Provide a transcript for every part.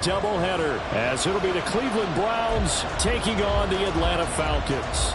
Doubleheader, as it'll be the Cleveland Browns taking on the Atlanta Falcons.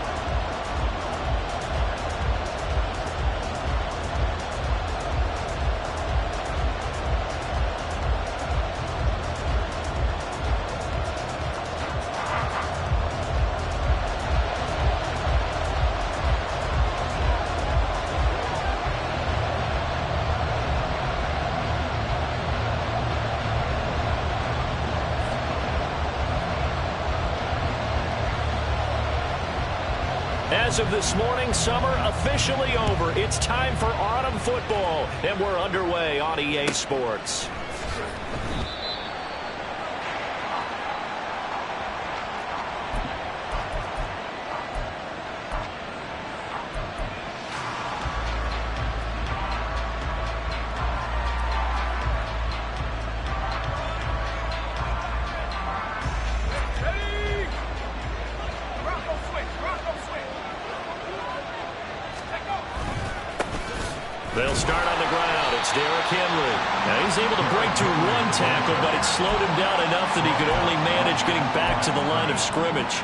As of this morning, summer officially over. It's time for autumn football, and we're underway on EA Sports. They'll start on the ground. It's Derrick Henry. Now he's able to break through one tackle, but it slowed him down enough that he could only manage getting back to the line of scrimmage.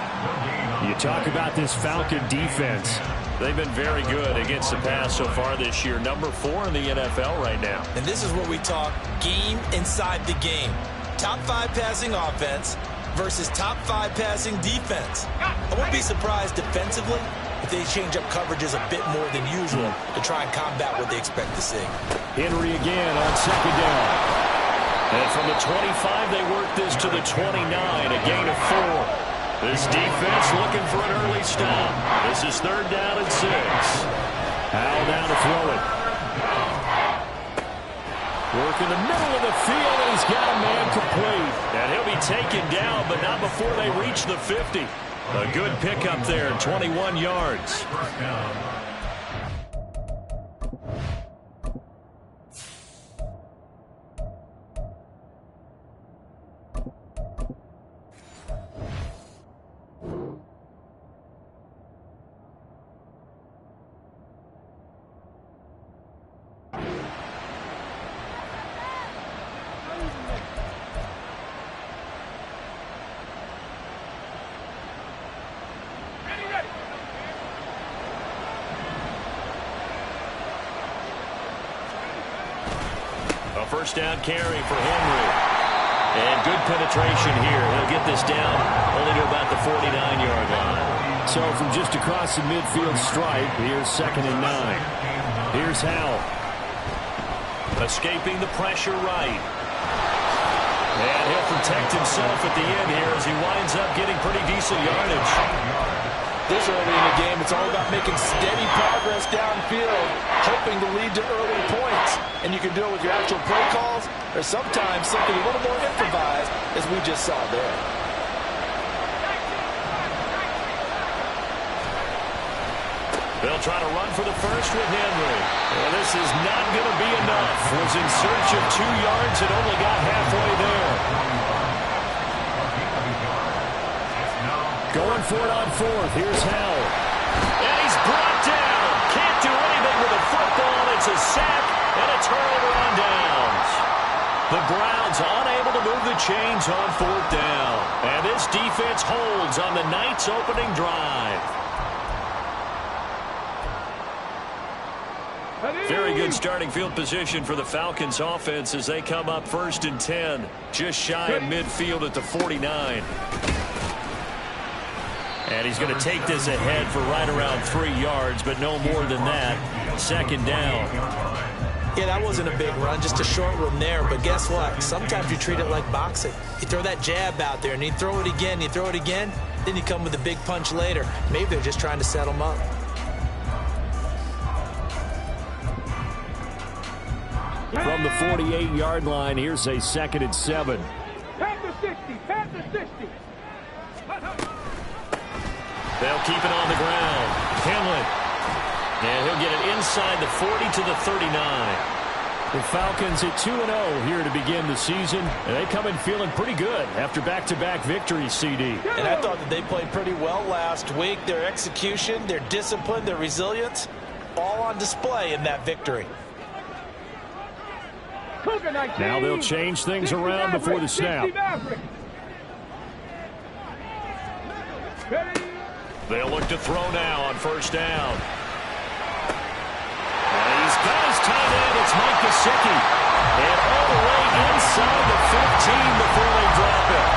You talk about this Falcon defense. They've been very good against the pass so far this year. Number 4 in the NFL right now. And this is what we talk game inside the game. Top 5 passing offense versus top 5 passing defense. I wouldn't be surprised defensively if they change up coverages a bit more than usual to try and combat what they expect to see. Henry again on second down. And from the 25, they work this to the 29, a gain of 4. This defense looking for an early stop. This is 3rd down and 6. Howell down to throw it. Work in the middle of the field, and he's got a man complete. And he'll be taken down, but not before they reach the 50. A good pickup there, 21 yards. First down carry for Henry. And good penetration here. He'll get this down only to about the 49-yard line. So from just across the midfield stripe, here's 2nd and 9. Here's Howell. Escaping the pressure right. And he'll protect himself at the end here as he winds up getting pretty decent yardage. This early in the game, it's all about making steady progress downfield, hoping to lead to early points. And you can do it with your actual play calls, or sometimes something a little more improvised, as we just saw there. They'll try to run for the first with Henry. Well, this is not going to be enough. Was in search of 2 yards and only got halfway there. Going for it on 4th. Here's Howell. And he's brought down. Can't do anything with a football. It's a sack and a turnover on downs. The Browns unable to move the chains on 4th down. And this defense holds on the night's opening drive. Very good starting field position for the Falcons offense as they come up 1st and 10. Just shy of midfield at the 49. And he's going to take this ahead for right around 3 yards, but no more than that. 2nd down. Yeah, that wasn't a big run, just a short one there. But guess what? Sometimes you treat it like boxing. You throw that jab out there, and you throw it again, you throw it again, then you come with a big punch later. Maybe they're just trying to set them up. From the 48-yard line, here's a 2nd and 7. Panther 60, Panther 60. They'll keep it on the ground. Henley. And he'll get it inside the 40 to the 39. The Falcons at 2-0 here to begin the season. And they come in feeling pretty good after back-to-back victories, CD. And I thought that they played pretty well last week. Their execution, their discipline, their resilience, all on display in that victory. Now they'll change things around before the snap. They'll look to throw now on first down. And he's got his tight end. It's Mike Gesicki. And all the way inside the 15 before they drop it.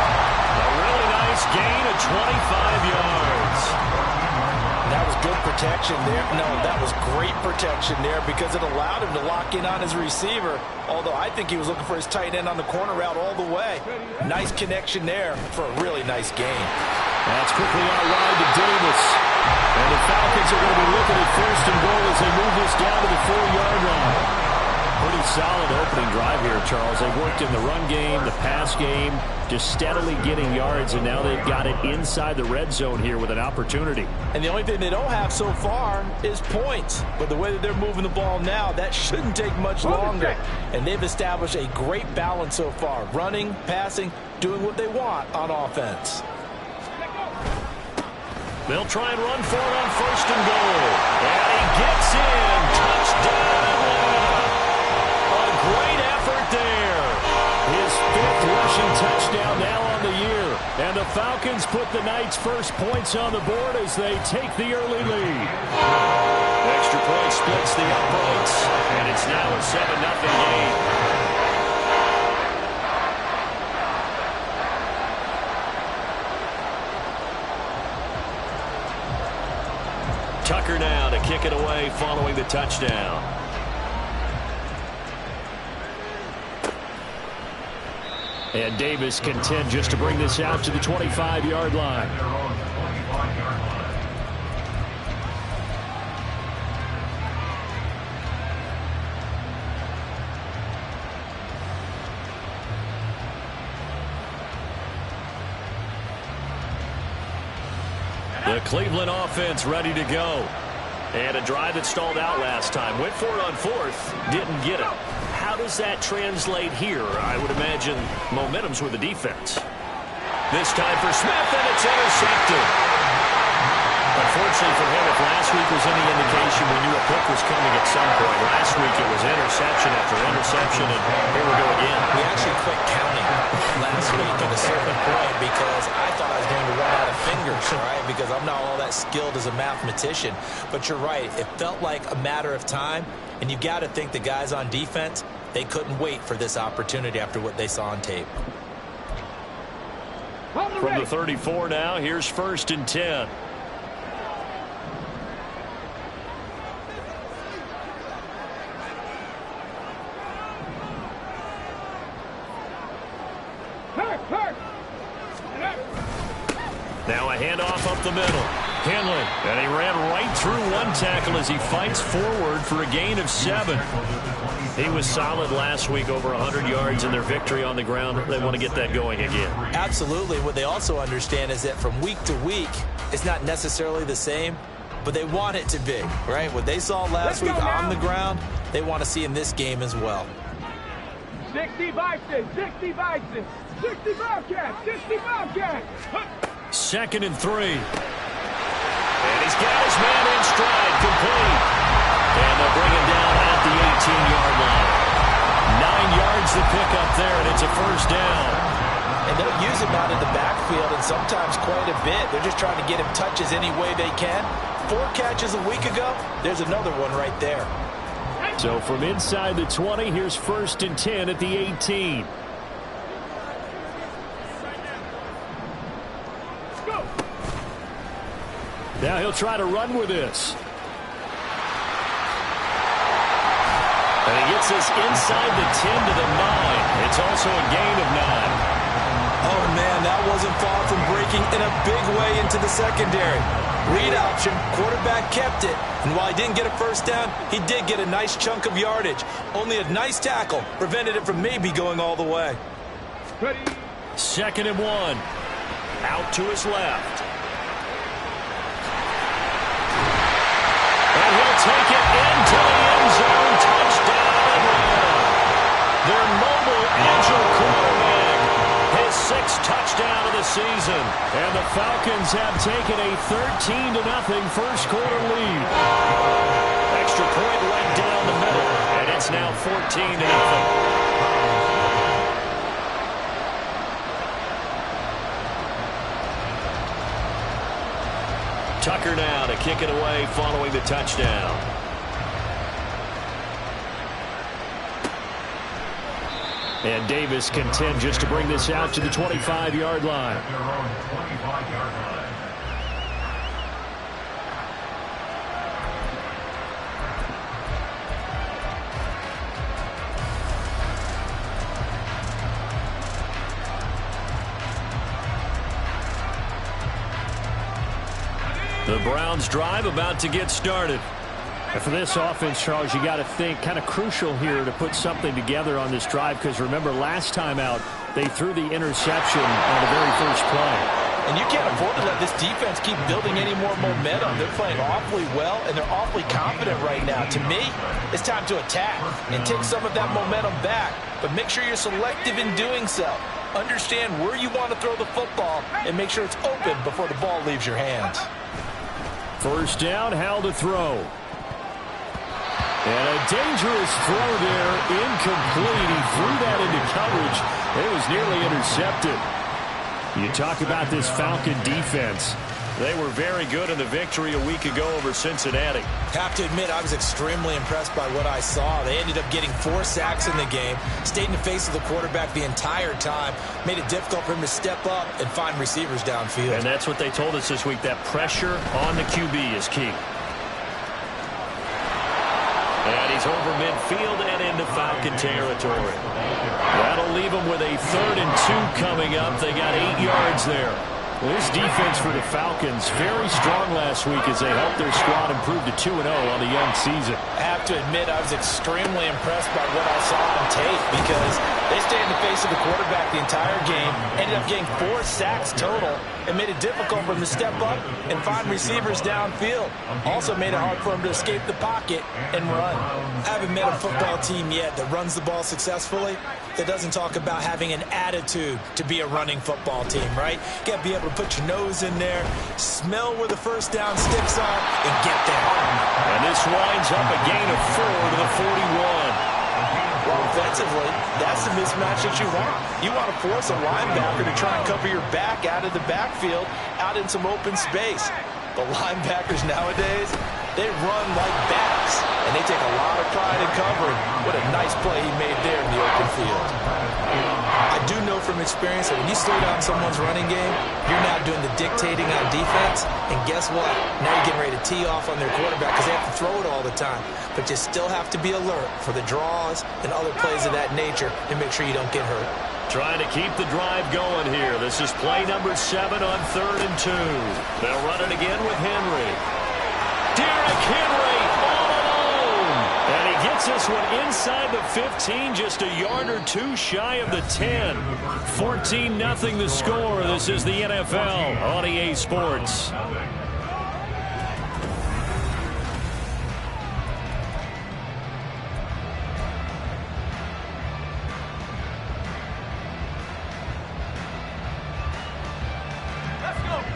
A really nice gain of 25 yards. That was good protection there. No, that was great protection there because it allowed him to lock in on his receiver, although I think he was looking for his tight end on the corner route all the way. Nice connection there for a really nice gain. That's quickly out wide to Davis. And the Falcons are going to be looking at first and goal as they move this down to the 4-yard line. Pretty solid opening drive here, Charles. They worked in the run game, the pass game, just steadily getting yards, and now they've got it inside the red zone here with an opportunity. And the only thing they don't have so far is points. But the way that they're moving the ball now, that shouldn't take much longer. And they've established a great balance so far. Running, passing, doing what they want on offense. They'll try and run for it on first and goal. And he gets in. Touchdown. Great effort there. His 5th rushing touchdown now on the year. And the Falcons put the Knights' first points on the board as they take the early lead. Extra point splits the uprights. And it's now a 7-0 game. Tucker now to kick it away following the touchdown. And Davis content just to bring this out to the 25-yard line. The Cleveland offense ready to go. And a drive that stalled out last time. Went for it on 4th. Didn't get it. How does that translate here? I would imagine momentum's with the defense. This time for Smith, and it's intercepted. Unfortunately for him, if last week was any indication, we knew a pick was coming at some point. Last week it was interception after interception, and here we go again. We actually quit counting last week at a certain point because I thought I was going to run out of fingers, right? Because I'm not all that skilled as a mathematician. But you're right. It felt like a matter of time, and you got to think the guys on defense, they couldn't wait for this opportunity after what they saw on tape. From the 34 now, here's 1st and 10. Now a handoff up the middle. Henley, and he ran right through one tackle as he fights forward for a gain of 7. He was solid last week, over 100 yards in their victory on the ground. They want to get that going again. Absolutely. What they also understand is that from week to week, it's not necessarily the same, but they want it to be, right? What they saw last week on the ground, they want to see in this game as well. 60 Bison, 60 Bison, 60 Bobcats, 60 Bobcats. 2nd and 3. And he's got his man in stride, complete. And they'll bring him down at the 18-yard line. 9 yards to pick up there, and it's a first down. And they'll use him out in the backfield, and sometimes quite a bit. They're just trying to get him touches any way they can. 4 catches a week ago, there's another one right there. So from inside the 20, here's 1st and 10 at the 18. Now he'll try to run with this. And he gets this inside the 10 to the 9. It's also a gain of 9. Oh, man, that wasn't far from breaking in a big way into the secondary. Read option, quarterback kept it. And while he didn't get a first down, he did get a nice chunk of yardage. Only a nice tackle prevented it from maybe going all the way. 2nd and 1. Out to his left. And he'll take it into the end zone. Touchdown. Their mobile, agile quarterback. His 6th touchdown of the season. And the Falcons have taken a 13-0 first quarter lead. Extra point right down the middle. And it's now 14-0. Tucker now to kick it away following the touchdown. And Davis content just to bring this out to the 25-yard line. The Browns drive about to get started. And for this offense, Charles, you got to think kind of crucial here to put something together on this drive, because remember last time out they threw the interception on the very first play. And you can't afford to let this defense keep building any more momentum. They're playing awfully well, and they're awfully confident right now. To me, it's time to attack and take some of that momentum back. But make sure you're selective in doing so. Understand where you want to throw the football and make sure it's open before the ball leaves your hands. First down, Howell to throw. And a dangerous throw there, incomplete. He threw that into coverage. It was nearly intercepted. You talk about this Falcon defense. They were very good in the victory a week ago over Cincinnati. Have to admit, I was extremely impressed by what I saw. They ended up getting 4 sacks in the game, stayed in the face of the quarterback the entire time, made it difficult for him to step up and find receivers downfield. And that's what they told us this week, that pressure on the QB is key. And he's over midfield and into Falcon territory. That'll leave them with a 3rd and 2 coming up. They got 8 yards there. Well, this defense for the Falcons, very strong last week as they helped their squad improve to 2-0 on the young season. I have to admit, I was extremely impressed by what I saw on tape, because they stayed in the face of the quarterback the entire game, ended up getting 4 sacks total, and made it difficult for him to step up and find receivers downfield. Also made it hard for him to escape the pocket and run. I haven't met a football team yet that runs the ball successfully that doesn't talk about having an attitude to be a running football team, right? You got to be able to put your nose in there, smell where the first down sticks are, and get there. And this winds up a gain of 4 to the 41. Well, offensively, that's the mismatch that you want. You want to force a linebacker to try and cover your back out of the backfield, out in some open space. The linebackers nowadays, they run like backs, and they take a lot of pride in covering. What a nice play he made there in the open field. I do know from experience that when you slow down someone's running game, you're now doing the dictating on defense, and guess what? Now you're getting ready to tee off on their quarterback because they have to throw it all the time. But you still have to be alert for the draws and other plays of that nature and make sure you don't get hurt. Trying to keep the drive going here. This is play number 7 on 3rd and 2. They'll run it again with Henry. Derrick Henry all alone. And he gets this one inside the 15, just a yard or 2 shy of the 10. 14-0 the score. This is the NFL on EA Sports.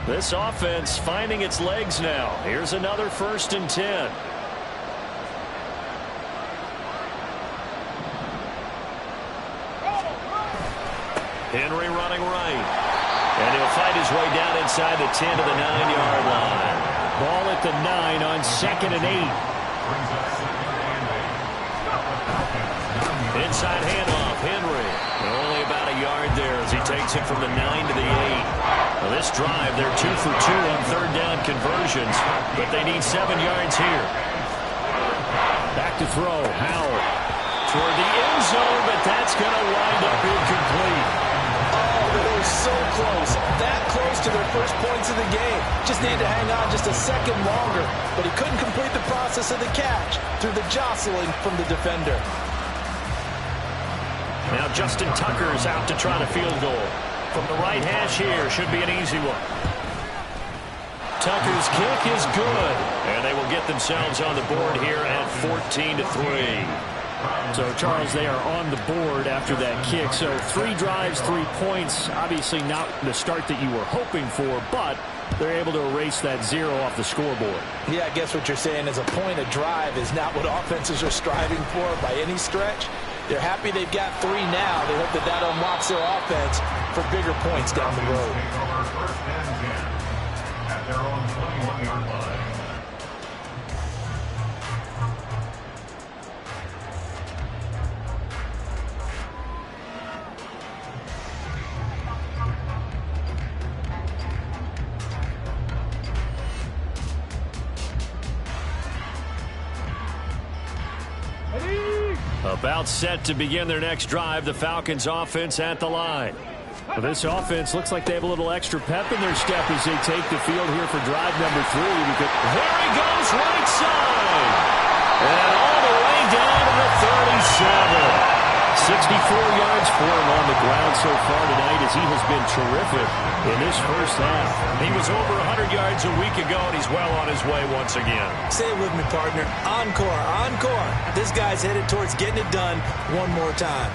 This offense finding its legs now. Here's another 1st and 10. Henry running right. And he'll fight his way down inside the 10 to the 9-yard line. Ball at the 9 on 2nd and 8. Inside handoff, Henry. Only about a yard there as he takes it from the 9 to the 8. Well, this drive, they're 2 for 2 on 3rd down conversions, but they need 7 yards here. Back to throw, Howell. Toward the end zone, but that's going to wind up incomplete. Oh, they were so close. That close to their first points of the game. Just needed to hang on just a second longer, but he couldn't complete the process of the catch through the jostling from the defender. Now Justin Tucker's out to try to field goal. From the right hash here, should be an easy one. Tucker's kick is good, and they will get themselves on the board here at 14-3. So, Charles, they are on the board after that kick. So 3 drives, 3 points. Obviously not the start that you were hoping for, but they're able to erase that 0 off the scoreboard. Yeah, I guess what you're saying is a point a drive is not what offenses are striving for by any stretch. They're happy they've got 3 now. They hope that that unlocks their offense for bigger points down the road. At their own 21-yard line. About set to begin their next drive, the Falcons offense at the line. Well, this offense looks like they have a little extra pep in their step as they take the field here for drive number 3. There he goes, right side. And all the way down to the 37. 64 yards for him on the ground so far tonight as he has been terrific in this first half. He was over 100 yards a week ago, and he's well on his way once again. Say it with me, partner. Encore, encore. This guy's headed towards getting it done one more time.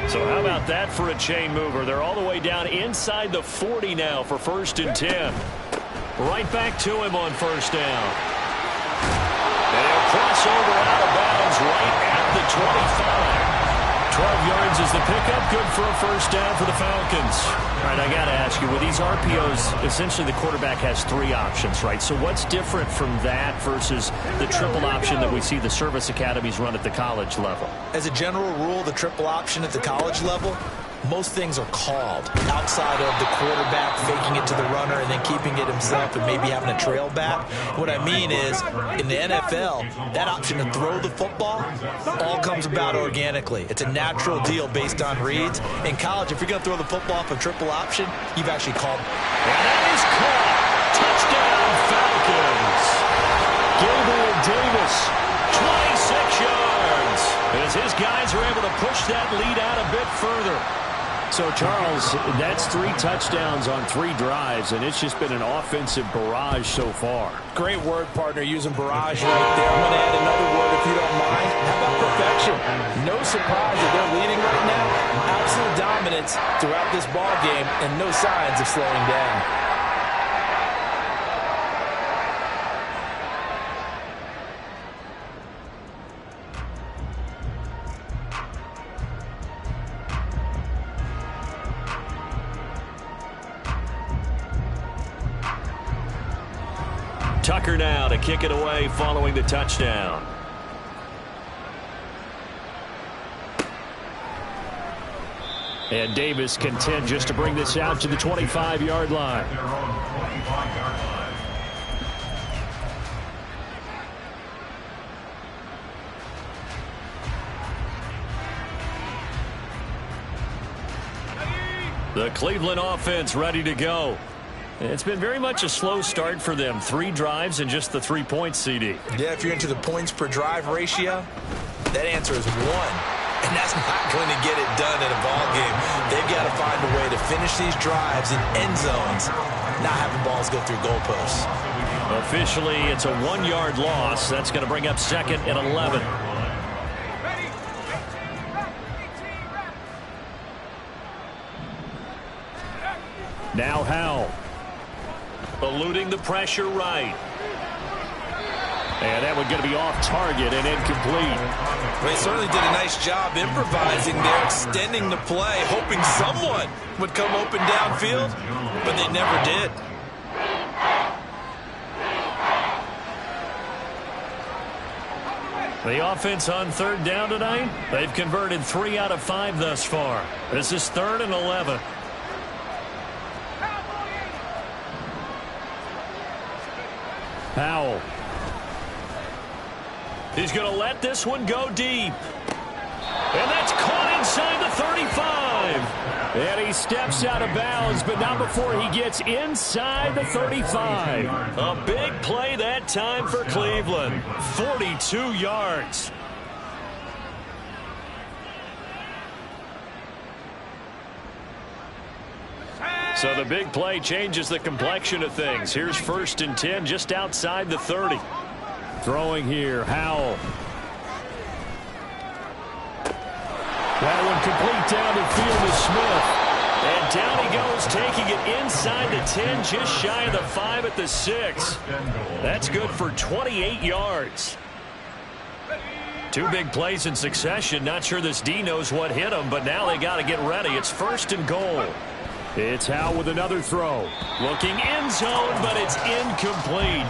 So how about that for a chain mover? They're all the way down inside the 40 now for 1st and 10. Right back to him on 1st down. And he'll cross over out of bounds right at the 25. 12 yards is the pickup. Good for a 1st down for the Falcons. All right, I got to ask you, with these RPOs, essentially the quarterback has 3 options, right? So what's different from that versus the triple option that we see the service academies run at the college level? As a general rule, the triple option at the college level, most things are called outside of the quarterback faking it to the runner and then keeping it himself and maybe having a trail back. What I mean is, in the NFL, that option to throw the football all comes about organically. It's a natural deal based on reads. In college, if you're going to throw the football off a triple option, you've actually called. And that is caught. Touchdown, Falcons. Gabriel Davis, 26 yards. As his guys are able to push that lead out a bit further. So, Charles, that's 3 touchdowns on 3 drives, and it's just been an offensive barrage so far. Great word, partner, using barrage right there. I'm going to add another word, if you don't mind. How about perfection? No surprise that they're leading right now. Absolute dominance throughout this ball game, and no signs of slowing down. Tucker now to kick it away following the touchdown. And Davis content just to bring this out to the 25-yard line. Their own 25-yard line. The Cleveland offense ready to go. It's been very much a slow start for them. 3 drives and just the 3 points, CD. Yeah, if you're into the points per drive ratio, that answer is 1. And that's not going to get it done in a ball game. They've got to find a way to finish these drives in end zones, not having balls go through goalposts. Officially, it's a 1-yard loss. That's going to bring up 2nd and 11. Now Howell. Eluding the pressure right. And that one going to be off target and incomplete. They certainly did a nice job improvising there, extending the play, hoping someone would come open downfield, but they never did. The offense on 3rd down tonight, they've converted 3 out of 5 thus far. This is 3rd and 11. Powell. He's going to let this one go deep. And that's caught inside the 35. And he steps out of bounds, but not before he gets inside the 35. A big play that time for Cleveland. 42 yards. So the big play changes the complexion of things. Here's 1st and 10 just outside the 30. Throwing here, Howell. That one complete down the field to Smith. And down he goes, taking it inside the 10, just shy of the 5 at the 6. That's good for 28 yards. Two big plays in succession. Not sure this D knows what hit him, but now they got to get ready. It's 1st and goal. It's Howe with another throw. Looking end zone, but it's incomplete.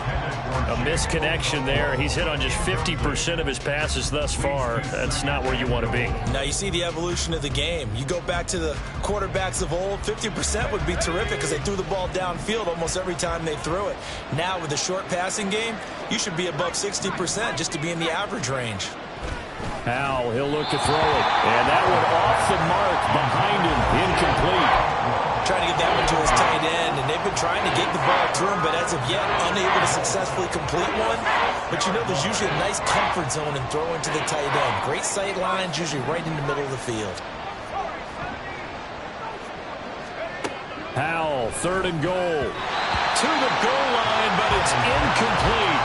A misconnection there. He's hit on just 50% of his passes thus far. That's not where you want to be. Now you see the evolution of the game. You go back to the quarterbacks of old, 50% would be terrific because they threw the ball downfield almost every time they threw it. Now with the short passing game, you should be above 60% just to be in the average range. Howe, he'll look to throw it. And that one off the mark behind him. Incomplete. Trying to get that one to his tight end, and they've been trying to get the ball to him, but as of yet, unable to successfully complete one. But you know, there's usually a nice comfort zone in throwing to the tight end. Great sight lines, usually right in the middle of the field. Howe, 3rd and goal. To the goal line, but it's incomplete.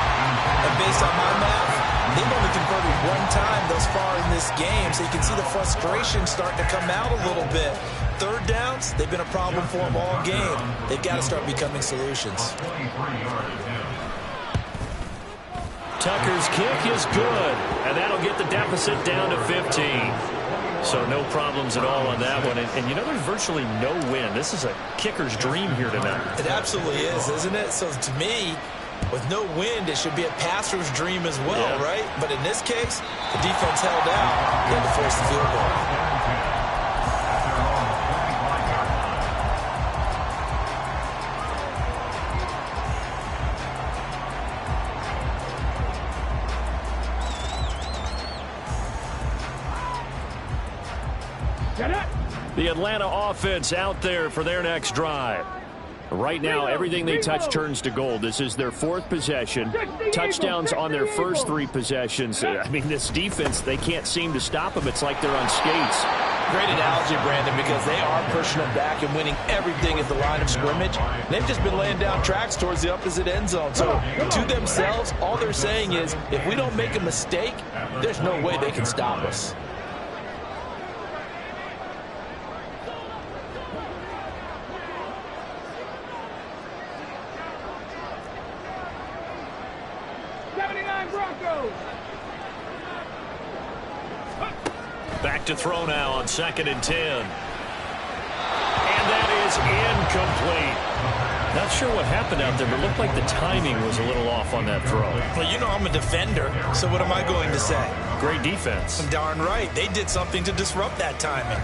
And based on my math, they've only converted one time thus far in this game, so you can see the frustration starting to come out a little bit. 3rd downs, they've been a problem for them all game. They've got to start becoming solutions. Tucker's kick is good, and that'll get the deficit down to 15. So no problems at all on that one. And you know, there's virtually no wind. This is a kicker's dream here tonight. It absolutely is, isn't it? So to me, with no wind, it should be a passer's dream as well, right? But in this case, the defense held out. They had to force the field goal. The Atlanta offense out there for their next drive. Right now, everything they touch turns to gold. This is their 4th possession. Touchdowns on their first 3 possessions. I mean, this defense, they can't seem to stop them. It's like they're on skates. Great analogy, Brandon, because they are pushing them back and winning everything at the line of scrimmage. They've just been laying down tracks towards the opposite end zone. So to themselves, all they're saying is, if we don't make a mistake, there's no way they can stop us. Back to throw now on 2nd and 10. And that is incomplete. Not sure what happened out there, but it looked like the timing was a little off on that throw. Well, you know I'm a defender, so what am I going to say? Great defense. Darn right. They did something to disrupt that timing.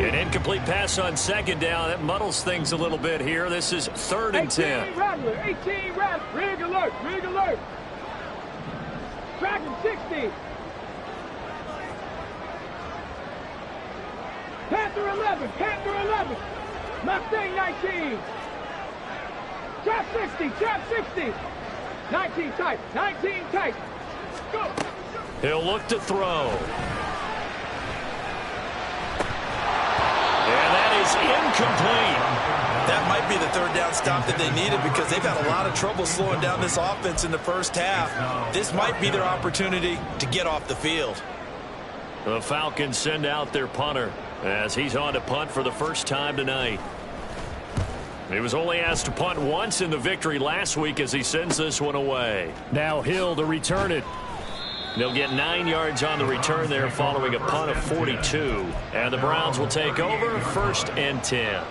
An incomplete pass on 2nd down. That muddles things a little bit here. This is 3rd and 10. 18 Rattler, 18 Rattler. Rig alert, rig alert. Tracking 60. Panther 11, Panther 11. Mustang 19. Trap 60, trap 60. 19 tight, 19 tight. Go. He'll look to throw. And that is incomplete. That might be the 3rd down stop that they needed because they've had a lot of trouble slowing down this offense in the first half. This might be their opportunity to get off the field. The Falcons send out their punter as he's on to punt for the first time tonight. He was only asked to punt once in the victory last week as he sends this one away. Now Hill to return it. They'll get 9 yards on the return there following a punt of 42. And the Browns will take over 1st and 10.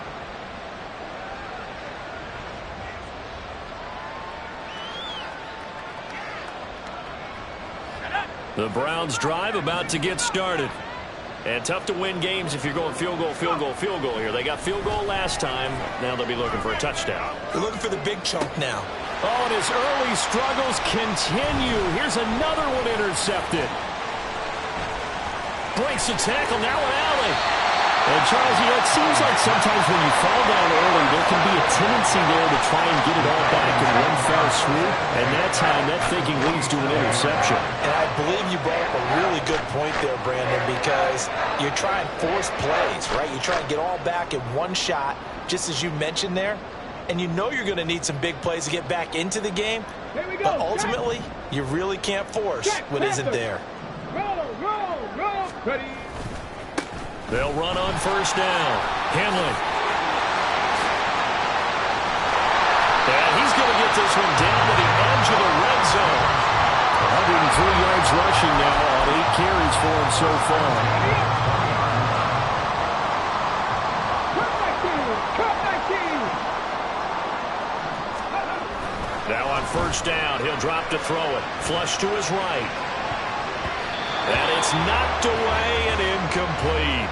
The Browns drive about to get started. And tough to win games if you're going field goal, field goal, field goal here. They got field goal last time. Now they'll be looking for a touchdown. They're looking for the big chunk now. Oh, and his early struggles continue. Here's another one intercepted. Breaks the tackle, now an alley. And Charles, you know, it seems like sometimes when you fall down early, there can be a tendency there to try and get it all back in one foul swoop. And that time, that thinking leads to an interception. And I believe you brought up a really good point there, Brandon, because you're trying force plays, right? You try and get all back in one shot, just as you mentioned there. And you know you're going to need some big plays to get back into the game. But ultimately, you really can't force what isn't there. Roll, roll, roll. Ready. They'll run on first down. Henley. And he's going to get this one down to the edge of the red zone. 103 yards rushing now on 8 carries for him so far. Now on first down, he'll drop to throw it. Flush to his right. And it's knocked away and incomplete.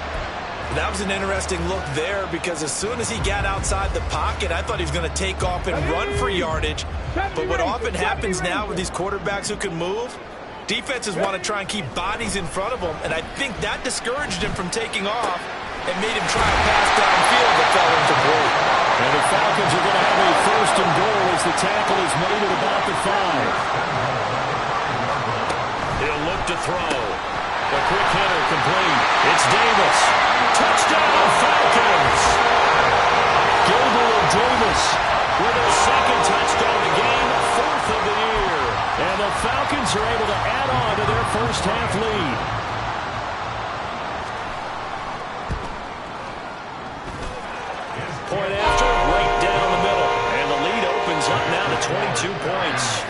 That was an interesting look there because as soon as he got outside the pocket, I thought he was going to take off and run for yardage. But what often happens now with these quarterbacks who can move, defenses want to try and keep bodies in front of them, and I think that discouraged him from taking off and made him try to pass downfield that fell incomplete. And the Falcons are going to have a first and goal as the tackle is made at about the 5. He'll look to throw. The quick hitter complete. It's Davis. Touchdown Falcons. Gabriel Davis with a second touchdown of the game, 4th of the year. And the Falcons are able to add on to their first half lead. Point after, right down the middle. And the lead opens up now to 22 points.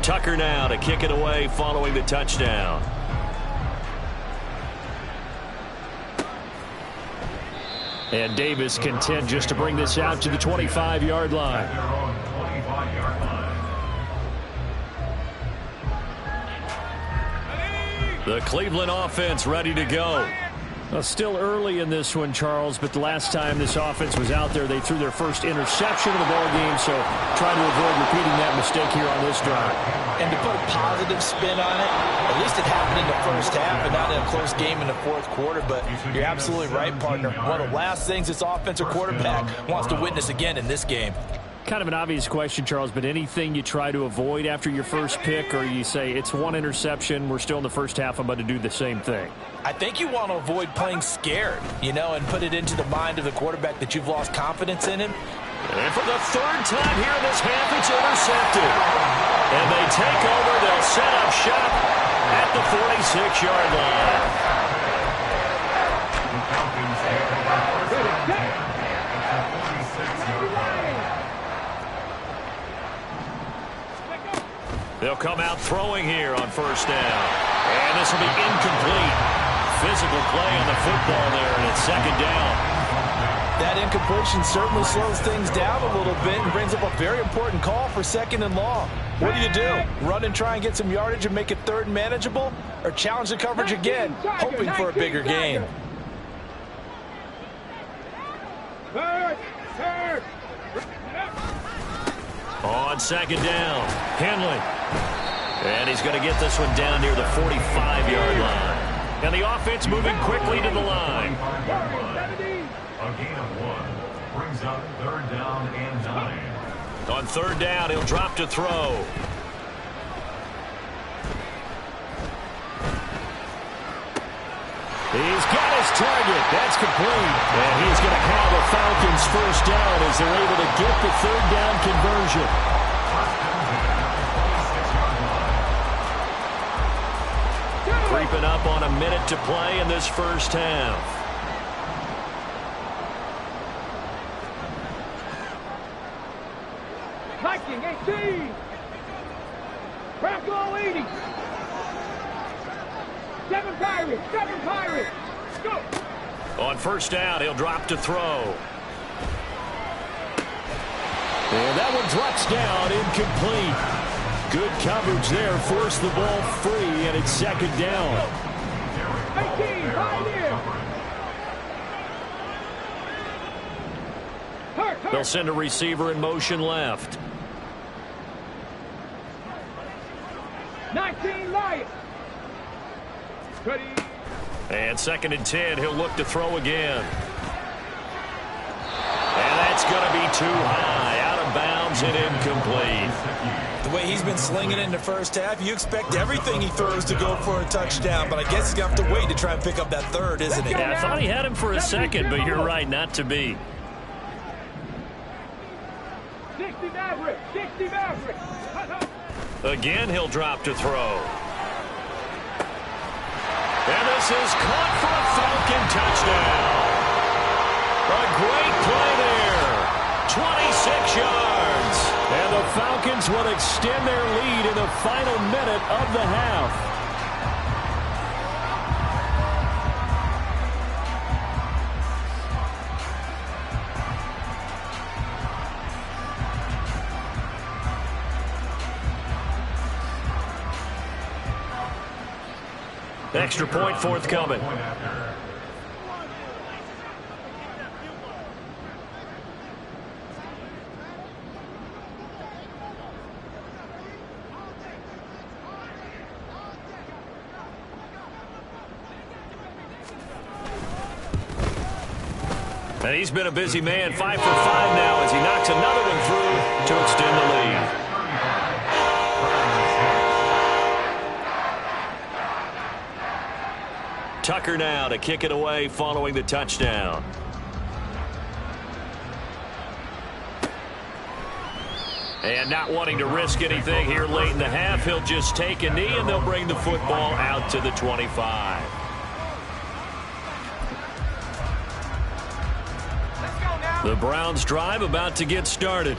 Tucker now to kick it away following the touchdown. And Davis content just to bring this out to the 25-yard line. The Cleveland offense ready to go. Well, still early in this one, Charles, but the last time this offense was out there, they threw their first interception of the ball game, so try to avoid repeating that mistake here on this drive. And to put a positive spin on it, at least it happened in the first half and not in a close game in the fourth quarter, but you're absolutely right, partner. One of the last things this offensive quarterback wants to witness again in this game. Kind of an obvious question, Charles, but anything you try to avoid after your first pick, or you say it's one interception, we're still in the first half, I'm about to do the same thing? I think you want to avoid playing scared, and put it into the mind of the quarterback that you've lost confidence in him. And for the 3rd time here in this half, it's intercepted. And they take over, they'll set up shop at the 46-yard line. They'll come out throwing here on first down. And this will be incomplete. Physical play on the football there, and it's 2nd down. That incompletion certainly slows things down a little bit and brings up a very important call for 2nd and long. What do? Run and try and get some yardage and make it 3rd and manageable? Or challenge the coverage again, hoping for a bigger gain? On 2nd down, Henley. And he's going to get this one down near the 45-yard line. And the offense moving quickly to the line. A gain of 1 brings up 3rd down and 9. On 3rd down, he'll drop to throw. He's got his target. That's complete. And he's going to have a Falcons first down as they're able to get the 3rd down conversion. Creeping up on a minute to play in this first half. Viking 18. Bronco 80. 7 Pirates. 7 Pirates. Go. On first down, he'll drop to throw. And that one drops down, incomplete. Good coverage there, forced the ball free, and it's 2nd down. 18, right here. They'll send a receiver in motion left. 19 Lions. Ready. And 2nd and 10, he'll look to throw again. And that's going to be too high, out of bounds and incomplete. The way he's been slinging in the first half, you expect everything he throws to go for a touchdown, but I guess he's going to have to wait to try and pick up that third, isn't he? Yeah, I thought he had him for a second, but you're right, not to be. 60 Maverick, 60 Maverick. Again, he'll drop to throw. And this is caught for a Falcon touchdown. A great play there. 26 yards. And the Falcons will extend their lead in the final minute of the half. Extra point forthcoming. And he's been a busy man, 5 for 5 now as he knocks another one through to extend the lead. Tucker now to kick it away following the touchdown. And not wanting to risk anything here late in the half, he'll just take a knee and they'll bring the football out to the 25. The Browns drive about to get started.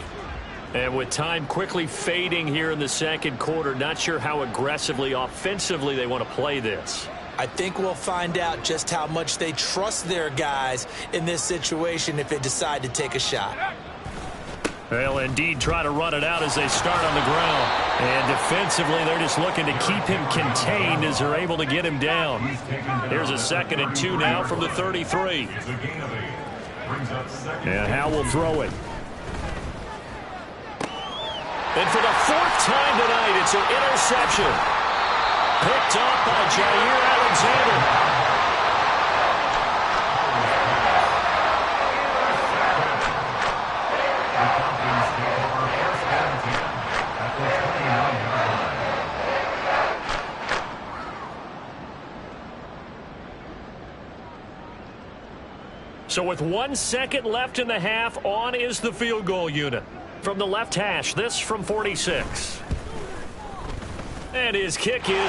And with time quickly fading here in the second quarter, not sure how aggressively, offensively they want to play this. I think we'll find out just how much they trust their guys in this situation if they decide to take a shot. They'll indeed try to run it out as they start on the ground. And defensively, they're just looking to keep him contained as they're able to get him down. Here's a 2nd and 2 now from the 33. And Howe will throw it. And for the 4th time tonight, it's an interception. Picked up by Jair Alexander. So with 1 second left in the half, on is the field goal unit. From the left hash, this from 46. And his kick is